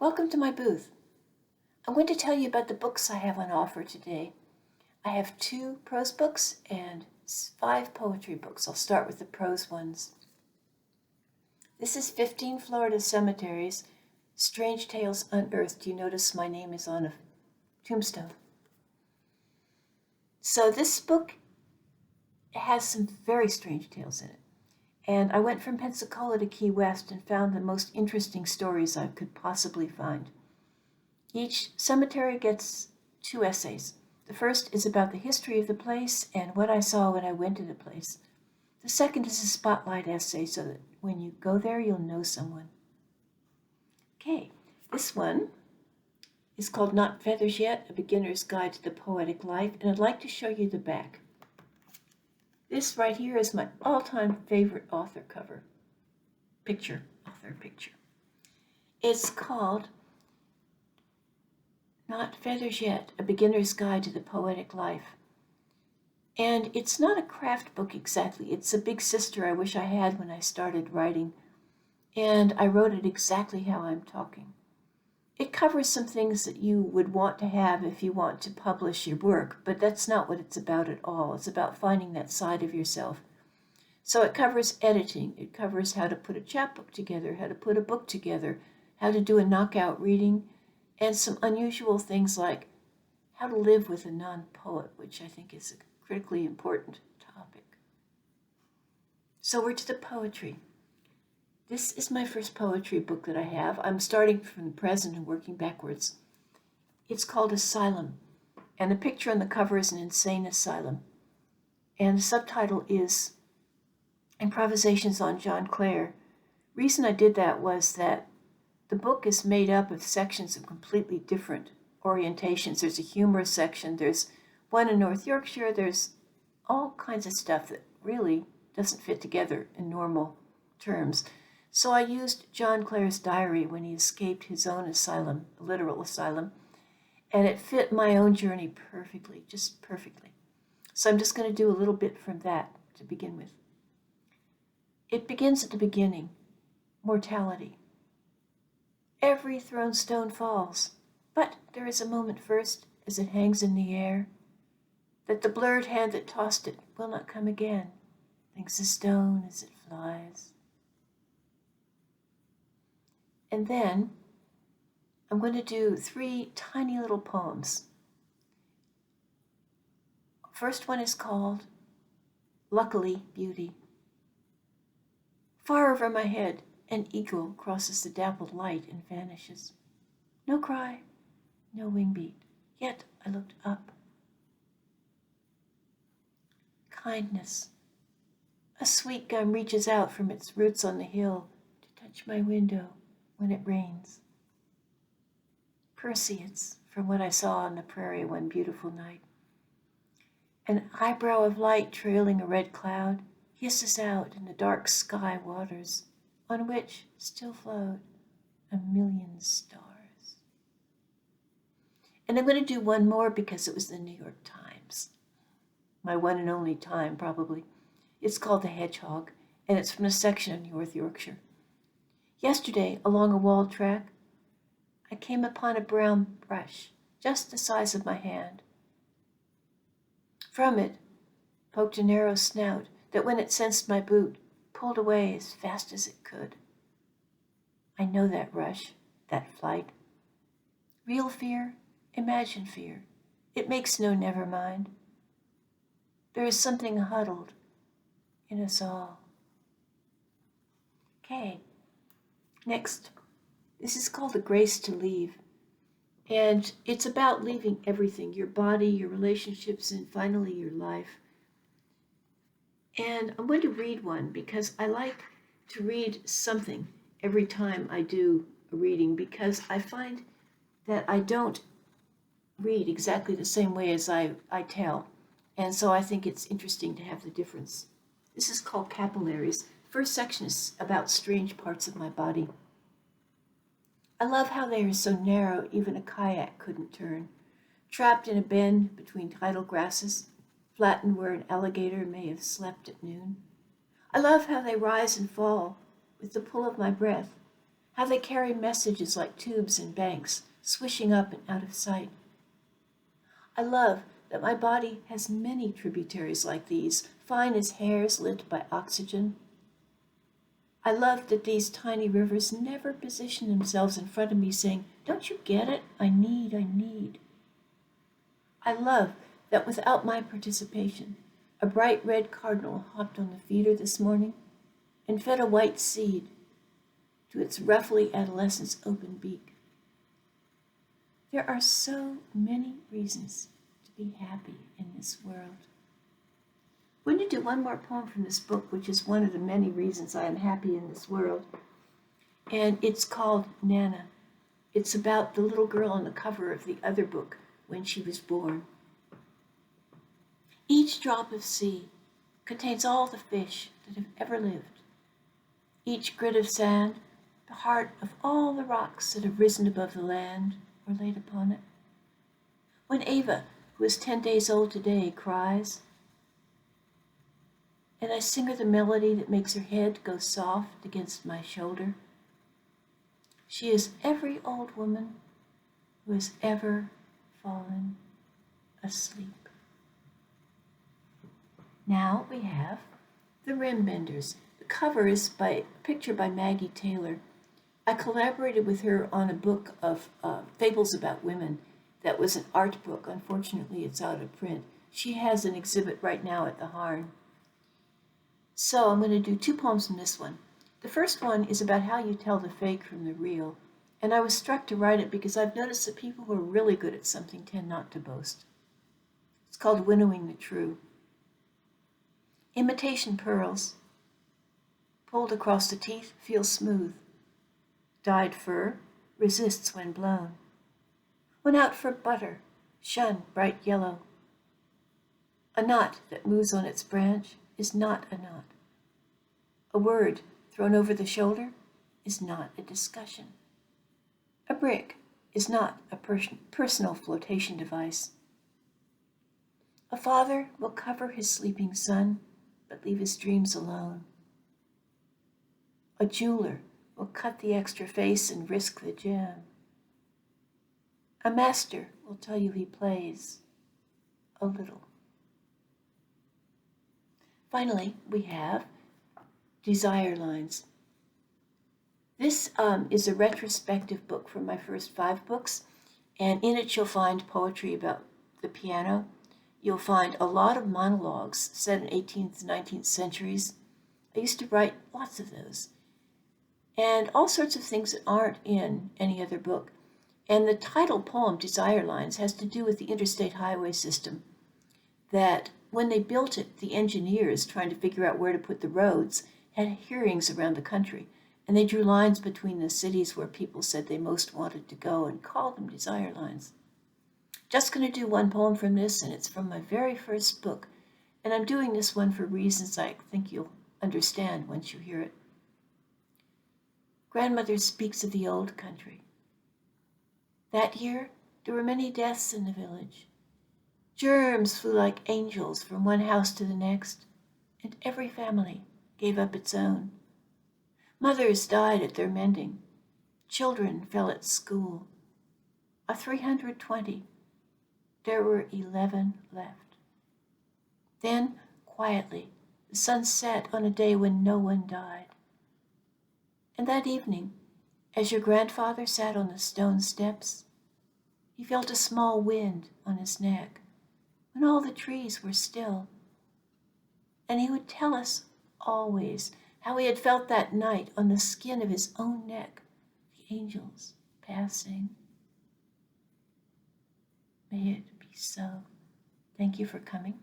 Welcome to my booth. I'm going to tell you about the books I have on offer today. I have 2 prose books and 5 poetry books. I'll start with the prose ones. This is 15 Florida Cemeteries, Strange Tales Unearthed. You notice my name is on a tombstone. So this book has some very strange tales in it. And I went from Pensacola to Key West and found the most interesting stories I could possibly find. Each cemetery gets 2 essays. The first is about the history of the place and what I saw when I went to the place. The second is a spotlight essay so that when you go there, you'll know someone. Okay, this one is called Not Feathers Yet, A Beginner's Guide to the Poetic Life, and I'd like to show you the back. This right here is my all-time favorite author cover. Author picture. It's called Not Feathers Yet, A Beginner's Guide to the Poetic Life. And it's not a craft book exactly. It's a big sister I wish I had when I started writing. And I wrote it exactly how I'm talking. It covers some things that you would want to have if you want to publish your work, but that's not what it's about at all. It's about finding that side of yourself. So it covers editing. It covers how to put a chapbook together, how to put a book together, how to do a knockout reading, and some unusual things like how to live with a non-poet, which I think is a critically important topic. So we're to the poetry. This is my first poetry book that I have. I'm starting from the present and working backwards. It's called Asylum, and the picture on the cover is an insane asylum. And the subtitle is Improvisations on John Clare. Reason I did that was that the book is made up of sections of completely different orientations. There's a humorous section, there's one in North Yorkshire, there's all kinds of stuff that really doesn't fit together in normal terms. So I used John Clare's diary when he escaped his own asylum, a literal asylum, and it fit my own journey perfectly, just perfectly. So I'm just going to do a little bit from that to begin with. It begins at the beginning, mortality. Every thrown stone falls, but there is a moment first as it hangs in the air, that the blurred hand that tossed it will not come again, thinks the stone as it flies. And then I'm going to do 3 tiny little poems. First one is called Luckily Beauty. Far over my head, an eagle crosses the dappled light and vanishes. No cry, no wing beat, yet I looked up. Kindness. A sweet gum reaches out from its roots on the hill to touch my window when it rains. Perseids, from what I saw on the prairie one beautiful night. An eyebrow of light trailing a red cloud hisses out in the dark sky waters, on which still float a million stars. And I'm going to do one more because it was the New York Times. My one and only time, probably. It's called The Hedgehog, and it's from a section of North Yorkshire. Yesterday, along a wall track, I came upon a brown brush, just the size of my hand. From it poked a narrow snout that, when it sensed my boot, pulled away as fast as it could. I know that rush, that flight. Real fear, imagined fear. It makes no never mind. There is something huddled in us all. Okay. Next, this is called The Grace to Leave, and it's about leaving everything, your body, your relationships, and finally your life. And I'm going to read one because I like to read something every time I do a reading, because I find that I don't read exactly the same way as I tell, and so I think it's interesting to have the difference. This is called Capillaries. First section is about strange parts of my body. I love how they are so narrow even a kayak couldn't turn, trapped in a bend between tidal grasses, flattened where an alligator may have slept at noon. I love how they rise and fall with the pull of my breath, how they carry messages like tubes in banks, swishing up and out of sight. I love that my body has many tributaries like these, fine as hairs lit by oxygen. I love that these tiny rivers never position themselves in front of me saying, "Don't you get it? I need, I need." I love that without my participation, a bright red cardinal hopped on the feeder this morning and fed a white seed to its roughly adolescent's open beak. There are so many reasons to be happy in this world. We're going to do one more poem from this book, which is one of the many reasons I am happy in this world. And it's called Nana. It's about the little girl on the cover of the other book when she was born. Each drop of sea contains all the fish that have ever lived. Each grit of sand, the heart of all the rocks that have risen above the land or laid upon it. When Ava, who is 10 days old today, cries, and I sing her the melody that makes her head go soft against my shoulder, she is every old woman who has ever fallen asleep. Now we have The Rim Benders. The cover is a picture by Maggie Taylor. I collaborated with her on a book of fables about women that was an art book. Unfortunately, it's out of print. She has an exhibit right now at the Harn. So I'm going to do 2 poems from this one. The first one is about how you tell the fake from the real. And I was struck to write it because I've noticed that people who are really good at something tend not to boast. It's called Winnowing the True. Imitation pearls, pulled across the teeth, feel smooth. Dyed fur resists when blown. When out for butter, shun bright yellow. A knot that moves on its branch is not a knot. A word thrown over the shoulder is not a discussion. A brick is not a personal flotation device. A father will cover his sleeping son, but leave his dreams alone. A jeweler will cut the extra face and risk the gem. A master will tell you he plays a little. Finally, we have Desire Lines. This is a retrospective book from my first 5 books, and in it you'll find poetry about the piano. You'll find a lot of monologues set in 18th and 19th centuries. I used to write lots of those. And all sorts of things that aren't in any other book. And the title poem, Desire Lines, has to do with the interstate highway system. That when they built it, the engineers, trying to figure out where to put the roads, had hearings around the country. And they drew lines between the cities where people said they most wanted to go and called them desire lines. Just going to do 1 poem from this, and it's from my very first book. And I'm doing this one for reasons I think you'll understand once you hear it. Grandmother speaks of the old country. That year, there were many deaths in the village. Germs flew like angels from one house to the next, and every family gave up its own. Mothers died at their mending. Children fell at school. Of 320, there were 11 left. Then, quietly, the sun set on a day when no one died. And that evening, as your grandfather sat on the stone steps, he felt a small wind on his neck when all the trees were still. And he would tell us always how he had felt that night on the skin of his own neck, the angels passing. May it be so. Thank you for coming.